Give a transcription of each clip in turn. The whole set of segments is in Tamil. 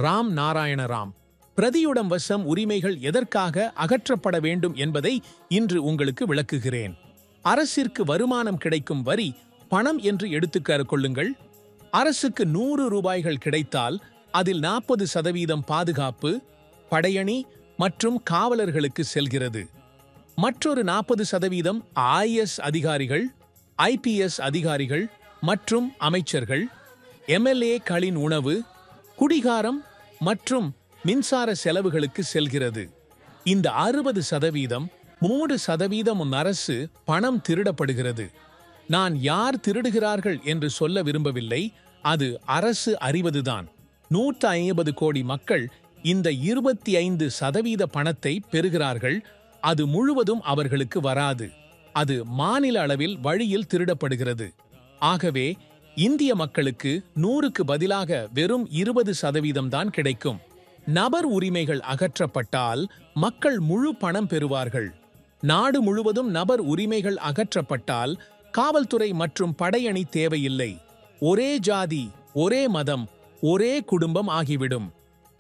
ராம் நாராயண ராம். பிரதியுடம் வசம் உரிமைகள் எதற்காக அகற்றப்பட வேண்டும் என்பதை இன்று உங்களுக்கு விளக்குகிறேன். அரசிற்கு வருமானம் கிடைக்கும் வரி பணம் என்று எடுத்துக் கொள்ளுங்கள். அரசுக்கு 100 ரூபாய்கள் கிடைத்தால் அதில் 40% பாதுகாப்பு, படையணி மற்றும் காவலர்களுக்கு செல்கிறது. மற்றொரு 40% IAS அதிகாரிகள், IPS அதிகாரிகள் மற்றும் அமைச்சர்கள், MLA-க்களின் உணவு, குடிகாரம் மற்றும் மின்சார செலவுகளுக்கு செல்கிறது. இந்த 60%, 3% அரசு பணம் திருடப்படுகிறது. நான் யார் திருடுகிறார்கள் என்று சொல்ல விரும்பவில்லை, அது அரசு அறிவதுதான். 150 கோடி மக்கள் இந்த 25% பணத்தை பெறுகிறார்கள். அது முழுவதும் அவர்களுக்கு வராது. அது மாநில அளவில் வழியில் திருடப்படுகிறது. ஆகவே இந்திய மக்களுக்கு 100க்கு பதிலாக வெறும் 20% தான் கிடைக்கும். நபர் உரிமைகள் அகற்றப்பட்டால் மக்கள் முழு பணம் பெறுவார்கள். நாடு முழுவதும் நபர் உரிமைகள் அகற்றப்பட்டால் காவல்துறை மற்றும் படையணி தேவையில்லை. ஒரே ஜாதி, ஒரே மதம், ஒரே குடும்பம் ஆகிவிடும்.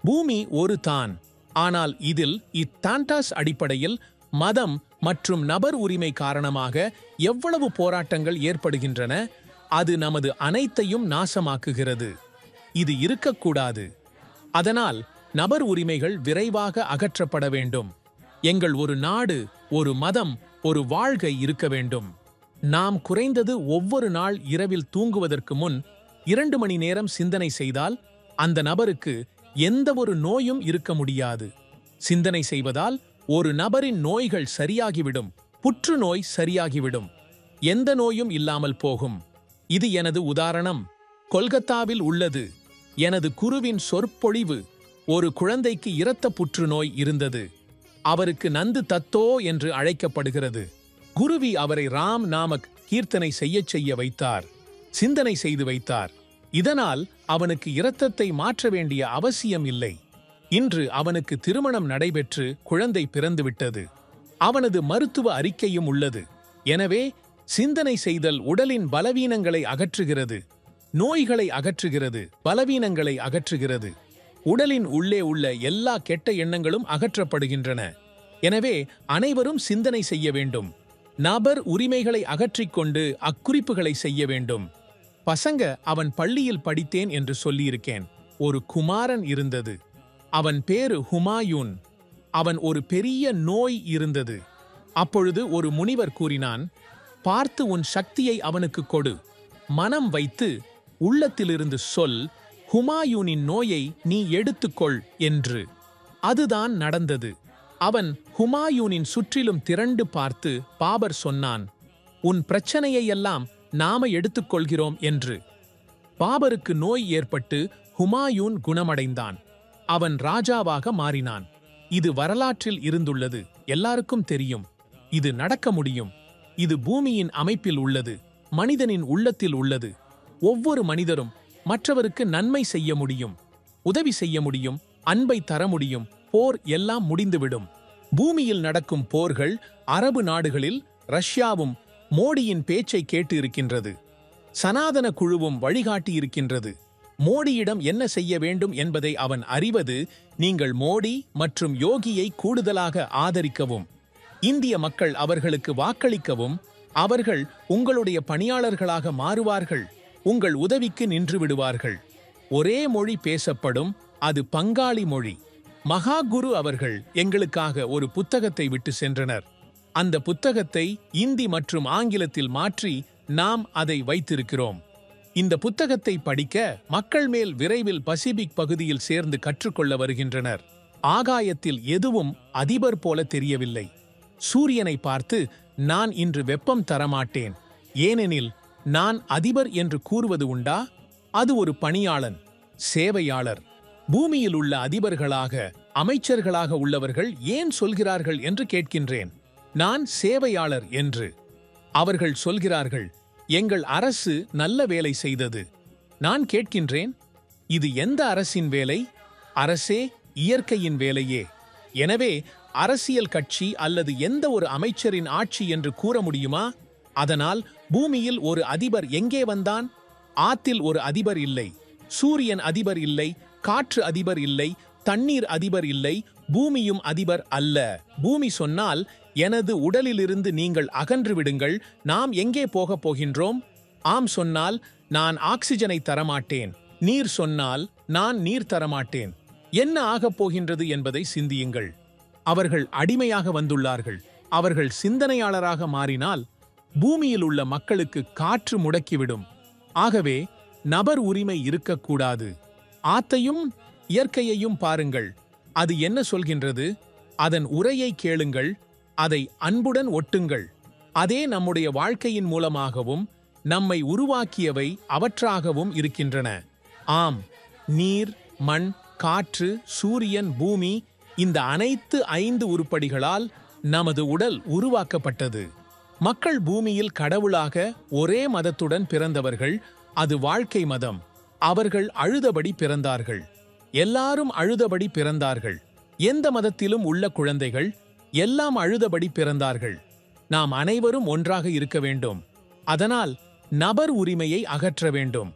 பூமி ஒரு தான். ஆனால் இதில் இத்தாண்டாஸ் அடிப்படையில் மதம் மற்றும் நபர் உரிமை காரணமாக எவ்வளவு போராட்டங்கள் ஏற்படுகின்றன. அது நமது அனைத்தையும் நாசமாக்குகிறது. இது இருக்கக்கூடாது. அதனால் நபர் உரிமைகள் விரைவாக அகற்றப்பட வேண்டும். எங்கள் ஒரு நாடு, ஒரு மதம், ஒரு வாழ்க்கை இருக்க வேண்டும். நாம் குறைந்தது ஒவ்வொரு நாள் இரவில் தூங்குவதற்கு முன் 2 மணி நேரம் சிந்தனை செய்தால் அந்த நபருக்கு எந்த ஒரு நோயும் இருக்க முடியாது. சிந்தனை செய்வதால் ஒரு நபரின் நோய்கள் சரியாகிவிடும். புற்றுநோய் சரியாகிவிடும். எந்த நோயும் இல்லாமல் போகும். இது எனது உதாரணம். கொல்கத்தாவில் உள்ளது. எனது குருவின் சொற்பொழிவு. ஒரு குழந்தைக்கு இரத்த புற்றுநோய் இருந்தது. அவருக்கு நந்து தத்தோ என்று அழைக்கப்படுகிறது. குருவி அவரை ராம் நாமக் கீர்த்தனை செய்ய வைத்தார். சிந்தனை செய்து வைத்தார். இதனால் அவனுக்கு இரத்தத்தை மாற்ற வேண்டிய அவசியம் இல்லை. இன்று அவனுக்கு திருமணம் நடைபெற்று குழந்தை பிறந்துவிட்டது. அவனது மருத்துவ அறிக்கையும் உள்ளது. எனவே சிந்தனை செய்தல் உடலின் பலவீனங்களை அகற்றுகிறது. நோய்களை அகற்றுகிறது. பலவீனங்களை அகற்றுகிறது. உடலின் உள்ளே உள்ள எல்லா கெட்ட எண்ணங்களும் அகற்றப்படுகின்றன. எனவே அனைவரும் சிந்தனை செய்ய வேண்டும். நபர் உரிமைகளை அகற்றிக்கொண்டு அக்குறிப்புகளை செய்ய வேண்டும். பசங்க, அவன் பள்ளியில் படித்தேன் என்று சொல்லியிருக்கேன். ஒரு குமாரன் இருந்தது. அவன் பேரு ஹுமாயூன். அவன் ஒரு பெரிய நோய் இருந்தது. அப்பொழுது ஒரு முனிவர் கூறினான், பார்த்து உன் சக்தியை அவனுக்கு கொடு. மனம் வைத்து உள்ளத்திலிருந்து சொல், ஹுமாயூனின் நோயை நீ எடுத்துக்கொள் என்று. அதுதான் நடந்தது. அவன் ஹுமாயூனின் சுற்றிலும் திரண்டு பார்த்து பாபர் சொன்னான், உன் பிரச்சனையை எல்லாம் நாம எடுத்துக்கொள்கிறோம் என்று. பாபருக்கு நோய் ஏற்பட்டு ஹுமாயூன் குணமடைந்தான். அவன் ராஜாவாக மாறினான். இது வரலாற்றில் இருந்துள்ளது. எல்லாருக்கும் தெரியும். இது நடக்க முடியும். இது பூமியின் அமைப்பில் உள்ளது. மனிதனின் உள்ளத்தில் உள்ளது. ஒவ்வொரு மனிதரும் மற்றவருக்கு நன்மை செய்ய முடியும், உதவி செய்ய முடியும், அன்பை தர முடியும். போர் எல்லாம் முடிந்துவிடும். பூமியில் நடக்கும் போர்கள் அரபு நாடுகளில் ரஷ்யாவும் மோடியின் பேச்சை கேட்டு இருக்கின்றது. சனாதன குழுவும் வழிகாட்டி இருக்கின்றது. மோடியிடம் என்ன செய்ய வேண்டும் என்பதை அவன் அறிவது. நீங்கள் மோடி மற்றும் யோகியை கூடுதலாக ஆதரிக்கவும், இந்திய மக்கள் அவர்களுக்கு வாக்களிக்கவும். அவர்கள் உங்களுடைய பணியாளர்களாக மாறுவார்கள். உங்கள் உதவிக்கு நின்று விடுவார்கள். ஒரே மொழி பேசப்படும். அது பங்காளி மொழி. மகாகுரு அவர்கள் எங்களுக்காக ஒரு புத்தகத்தை விட்டு சென்றனர். அந்த புத்தகத்தை இந்தி மற்றும் ஆங்கிலத்தில் மாற்றி நாம் அதை வைத்திருக்கிறோம். இந்த புத்தகத்தை படிக்க மக்கள் மேல் விரைவில் பசிபிக் பகுதியில் சேர்ந்து கற்றுக்கொள்ள வருகின்றனர். ஆகாயத்தில் எதுவும் அதிபர் போல தெரியவில்லை. சூரியனை பார்த்து நான் இன்று வெப்பம் தரமாட்டேன், ஏனெனில் நான் அதிபர் என்று கூறுவது உண்டா? அது ஒரு பணியாளன், சேவையாளர். பூமியில் உள்ள அதிபர்களாக, அமைச்சர்களாக உள்ளவர்கள் ஏன் சொல்கிறார்கள் என்று கேட்கின்றேன். நான் சேவையாளர் என்று. அவர்கள் சொல்கிறார்கள், எங்கள் அரசு நல்ல வேலை செய்தது. நான் கேட்கின்றேன், இது எந்த அரசின் வேலை? அரசே இயற்கையின் வேலையே. எனவே அரசியல் கட்சி அல்லது எந்த ஒரு அமைச்சரின் ஆட்சி என்று கூற முடியுமா? அதனால் பூமியில் ஒரு அதிபர் எங்கே வந்தான்? ஆத்தில் ஒரு அதிபர் இல்லை, சூரியன் அதிபர் இல்லை, காற்று அதிபர் இல்லை, தண்ணீர் அதிபர் இல்லை, பூமியும் அதிபர் அல்ல. பூமி சொன்னால், எனது உடலிலிருந்து நீங்கள் அகன்று விடுங்கள், நாம் எங்கே போகப் போகின்றோம்? ஆம் சொன்னால், நான் ஆக்சிஜனை தரமாட்டேன். நீர் சொன்னால், நான் நீர் தரமாட்டேன். என்ன ஆகப் போகின்றது என்பதை சிந்தியுங்கள். அவர்கள் அடிமையாக வந்துள்ளார்கள். அவர்கள் சிந்தனையாளராக மாறினால் பூமியில் உள்ள மக்களுக்கு காற்று முடக்கிவிடும். ஆகவே நபர் உரிமை இருக்கக்கூடாது. ஆத்தையும் இயற்கையையும் பாருங்கள். அது என்ன சொல்கின்றது? அதன் உரையை கேளுங்கள், அதை அன்புடன் ஒட்டுங்கள். அதே நம்முடைய வாழ்க்கையின் மூலமாகவும் நம்மை உருவாக்கியவை அவற்றாகவும் இருக்கின்றன. ஆம், நீர், மண், காற்று, சூரியன், பூமி, இந்த அனைத்து 5 உருப்படிகளால் நமது உடல் உருவாக்கப்பட்டது. மக்கள் பூமியில் கடவுளாக ஒரே மதத்துடன் பிறந்தவர்கள். அது வாழ்க்கை மதம். அவர்கள் அழுதபடி பிறந்தார்கள். எல்லாரும் அழுதபடி பிறந்தார்கள். எந்த மதத்திலும் உள்ள குழந்தைகள் எல்லாம் அழுதபடி பிறந்தார்கள். நாம் அனைவரும் ஒன்றாக இருக்க வேண்டும். அதனால் நபர் உரிமையை அகற்ற வேண்டும்.